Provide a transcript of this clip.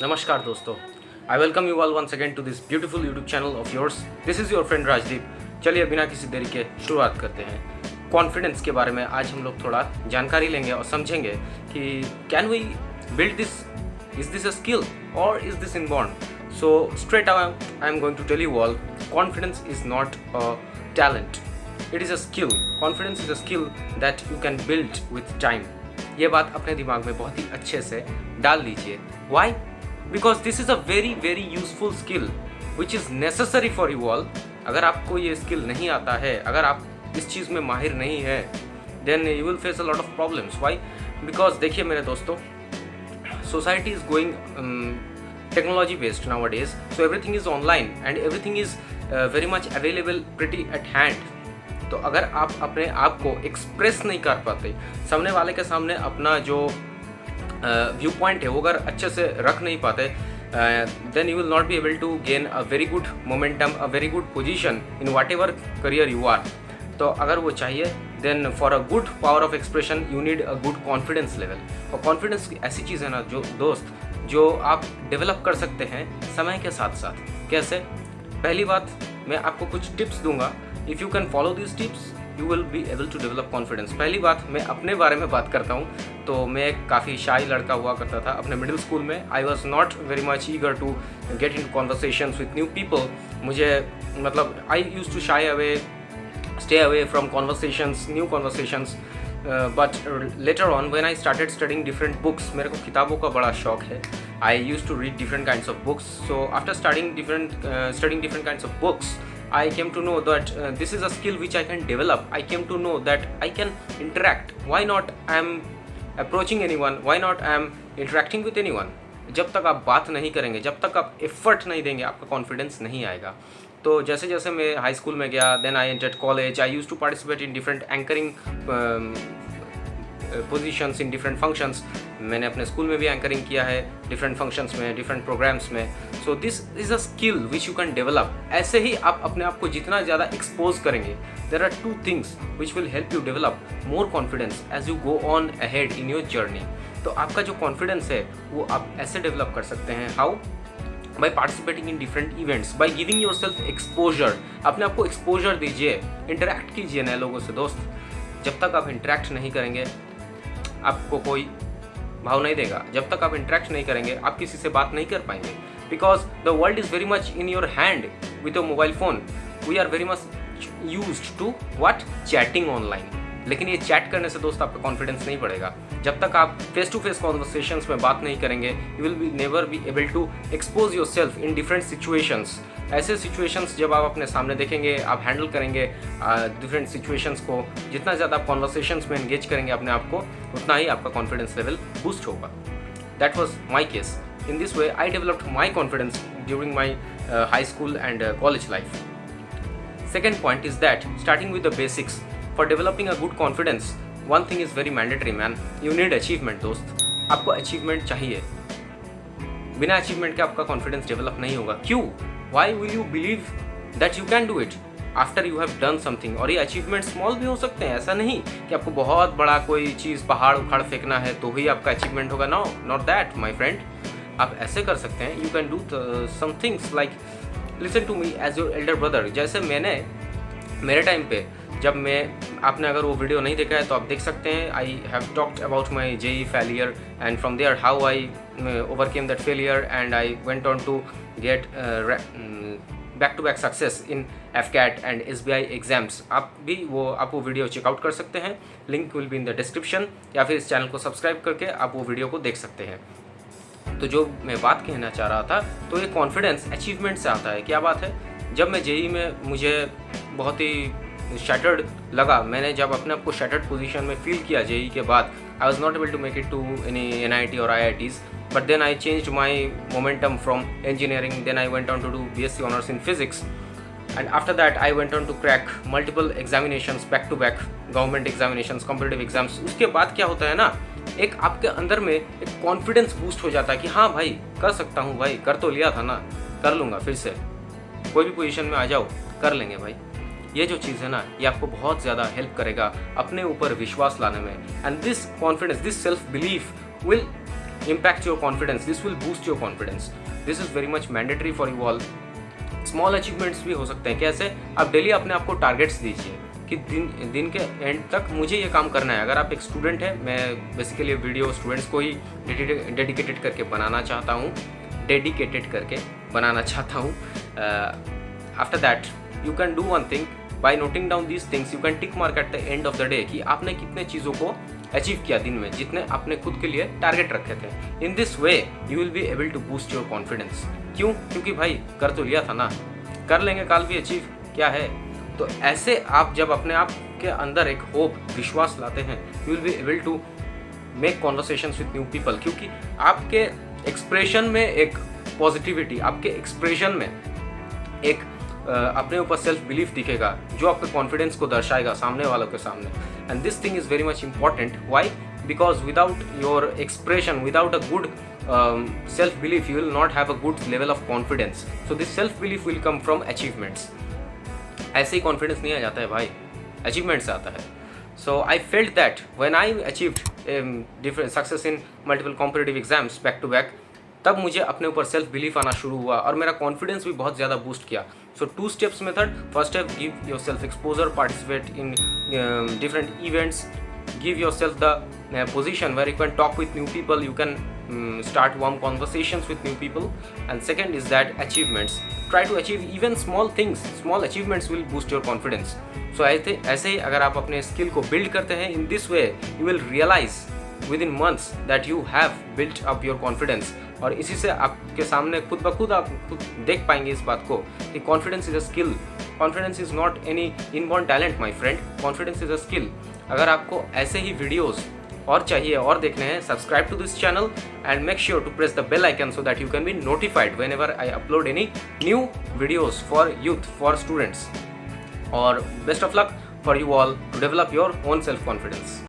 नमस्कार दोस्तों, I welcome you all once again to this beautiful YouTube channel of yours. This is your friend Rajdeep. चलिए बिना किसी देरी के शुरुआत करते हैं। कॉन्फिडेंस के बारे में आज हम लोग थोड़ा जानकारी लेंगे और समझेंगे कि can we build this, is this a skill और is this inborn. So straight I am going to tell you all, confidence is not a talent, it is a skill. Confidence is a skill that you can build with time. ये बात अपने दिमाग में बहुत ही अच्छे से डाल लीजिए। Why? Because this is a very very useful skill which is necessary for you all. अगर आपको ये स्किल नहीं आता है, अगर आप इस चीज़ में माहिर नहीं है, then you will face a lot of problems. Why? Because देखिए मेरे दोस्तों, society is going technology based nowadays, so everything is online and everything is very much available pretty at hand. तो अगर आप अपने आप को एक्सप्रेस नहीं कर पाते, सामने वाले के सामने अपना जो व्यू पॉइंट है वो अगर अच्छे से रख नहीं पाते, then you will not be able to gain a very good momentum, a very good position in whatever career you are. तो अगर वो चाहिए, then for a good power of expression you need a good confidence level. और confidence ऐसी चीज़ है ना जो दोस्त, जो आप डेवलप कर सकते हैं समय के साथ साथ। कैसे? पहली बात, मैं आपको कुछ टिप्स दूंगा। If you can follow this tips you will be able to develop confidence. पहली बात, मैं अपने बारे में बात करता हूँ तो मैं एक काफ़ी शाई लड़का हुआ करता था अपने मिडिल स्कूल में। I was not very much eager to get in conversations with new people. मुझे मतलब I use to shy away, stay away from conversations, new conversations, but later on when I started studying different books, मेरे को किताबों का बड़ा शौक है। I used to read different kinds of books, so after studying different kinds of books, I came to know that this is a skill which I can develop. I came to know that I can interact. Why not I am approaching anyone, why not I am interacting with anyone? जब तक आप बात नहीं करेंगे, जब तक आप effort नहीं देंगे, आपका कॉन्फिडेंस नहीं आएगा। तो जैसे जैसे मैं हाई स्कूल में गया, then I entered college, I use to participate in different anchoring positions in different functions. मैंने अपने स्कूल में भी एंकरिंग किया है, डिफरेंट फंक्शंस में, डिफरेंट प्रोग्राम्स में। So this is a skill which you can develop. ऐसे ही आप अपने आप को जितना ज़्यादा एक्सपोज करेंगे, there are two things which will help you develop more confidence as you go on ahead in your journey. तो आपका जो कॉन्फिडेंस है वो आप ऐसे डेवलप कर सकते हैं। How? By participating in different events, by giving your self exposure. अपने आप को एक्सपोजर दीजिए, इंटरेक्ट कीजिए नए लोगों से। दोस्त, जब तक आप इंटरेक्ट नहीं करेंगे आपको कोई भाव नहीं देगा। जब तक आप इंटरेक्ट नहीं करेंगे आप किसी से बात नहीं कर पाएंगे। Because the world is very much in your hand with your mobile phone. We are very much used to what? Chatting online. लेकिन ये चैट करने से दोस्त आपका कॉन्फिडेंस नहीं बढ़ेगा। जब तक आप फेस टू फेस कॉन्वर्सेशंस में बात नहीं करेंगे, you will be never be able to expose yourself in different situations. ऐसे सिचुएशंस जब आप अपने सामने देखेंगे, आप हैंडल करेंगे डिफरेंट सिचुएशंस को। जितना ज़्यादा आप कॉन्वर्सेशंस में एंगेज करेंगे अपने आप को, उतना ही आपका कॉन्फिडेंस लेवल बूस्ट होगा। That was my case. In this way I developed my confidence during my high school and college life. Second point is that starting with the basics. For developing a good confidence, one thing is very mandatory, man. You need achievement, दोस्त। आपको achievement चाहिए। बिना achievement के आपका confidence develop नहीं होगा। क्यों? Why will you believe that you can do it after you have done something? और ये अचीवमेंट स्मॉल भी हो सकते हैं। ऐसा नहीं कि आपको बहुत बड़ा कोई चीज़ पहाड़ उखाड़ फेंकना है तो ही आपका अचीवमेंट होगा। No, not that my friend. आप ऐसे कर सकते हैं। You can do some things like listen to me as your elder brother. जैसे मेरे टाइम पे, जब आपने अगर वो वीडियो नहीं देखा है तो आप देख सकते हैं। I have talked about my JEE failure and from there how I overcame that failure and I went on to get back to back success in FCAT and SBI exams. आप वो वीडियो चेकआउट कर सकते हैं। Link will be in the description, या फिर इस channel को subscribe करके आप वो वीडियो को देख सकते हैं। तो जो मैं बात कहना चाह रहा था, तो ये कॉन्फिडेंस अचीवमेंट से आता है। क्या बात है? जब मैं JEE में मुझे बहुत ही शैटर्ड लगा, मैंने जब अपने आप को शैटर्ड पोजीशन में फील किया JEE के बाद, I was not able to make it to any NIT और IITs, but then I changed my momentum from engineering, then I went on to do BSc honours in physics, and after that I went on to crack multiple examinations back to back, government examinations, competitive exams. उसके बाद क्या होता है ना, एक आपके अंदर में एक कॉन्फिडेंस बूस्ट हो जाता है कि हाँ भाई, कर सकता हूँ भाई, कर तो लिया था ना, कर लूँगा फिर से, कोई भी पोजीशन में आ जाओ, कर लेंगे भाई। ये जो चीज़ है ना, ये आपको बहुत ज़्यादा हेल्प करेगा अपने ऊपर विश्वास लाने में। And this confidence, this self belief will impact your confidence, this will boost your confidence. This is very much mandatory for you all. Small achievements भी हो सकते हैं। कैसे? आप डेली अपने आप को टारगेट्स दीजिए कि दिन के एंड तक मुझे ये काम करना है। अगर आप एक स्टूडेंट हैं, मैं बेसिकली वीडियो स्टूडेंट्स को ही डेडिकेटेड करके बनाना चाहता हूँ। After that you can do one thing, by noting down these things you can tick mark at the end of the day कि आपने कितने चीज़ों को अचीव किया दिन में, जितने आपने खुद के लिए टारगेट रखे थे। In this way you will be able to boost your confidence. क्यों? क्योंकि भाई कर तो लिया था ना, कर लेंगे कल भी अचीव, क्या है। तो ऐसे आप जब अपने आप के अंदर एक होप, विश्वास लाते हैं, you will be able to make conversations with new people, क्योंकि आपके एक्सप्रेशन में एक पॉजिटिविटी, आपके एक्सप्रेशन में एक अपने ऊपर सेल्फ बिलीफ दिखेगा जो आपके कॉन्फिडेंस को दर्शाएगा सामने वालों के सामने। And this thing is very much important. Why? Because without your expression, without a good self belief, you will not have a good level of confidence. So this self belief will come from achievements. ऐसे ही confidence नहीं आ जाता है भाई, achievement से आता है। So I felt that when I achieved different success in multiple competitive exams back to back, तब मुझे अपने ऊपर सेल्फ बिलीफ आना शुरू हुआ और मेरा कॉन्फिडेंस भी बहुत ज़्यादा बूस्ट किया। सो 2 steps method. First step, give your self exposure, participate in different events, give yourself the position where you can talk with new people, you can start warm conversations with new people. And second is that achievements, try to achieve even small things, small achievements will boost your confidence. So ऐसे ही अगर आप अपने skill को build करते हैं, in this way you will realize within months that you have built up your confidence. और इसी से आपके सामने खुद ब खुद आप खुद देख पाएंगे इस बात को कि confidence is a skill, confidence is not any inborn talent my friend, confidence is a skill. अगर आपको ऐसे ही वीडियोस और चाहिए और देखने हैं, subscribe to this channel and make sure to press the bell icon so that you can be notified whenever I upload any new videos for youth, for students. और best of luck for you all to develop your own self confidence.